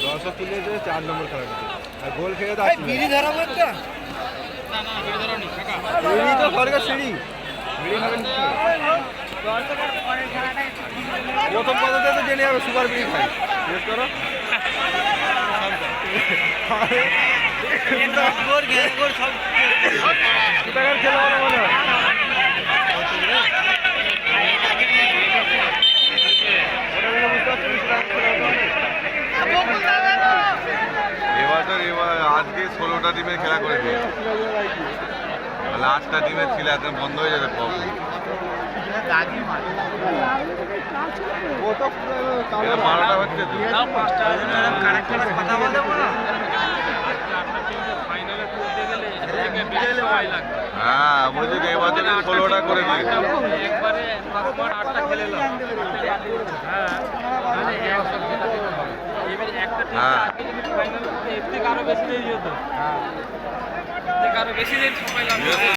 দর্শক তুলে 4 নম্বর খেলা আর গোল খেয়ে বিড়ি ধরাবো একটা বিড়ি তো সরকার সিঁড়ি বিড়ি খাবেন প্রথম পদতে তো জেনে যাবে সুপার বিড়ি খাই জিজ্ঞেস করো খেলা হলো মনে হয় আজকে 16টা টিমের খেলা করে দিয়ে লাস্টটা টিমের ছিল এখন বন্ধ হয়ে যাবে কখন 12টা হচ্ছে হ্যাঁ বলছি যে এবার 16টা করে দিয়ে আরো বেশি দেরি হতো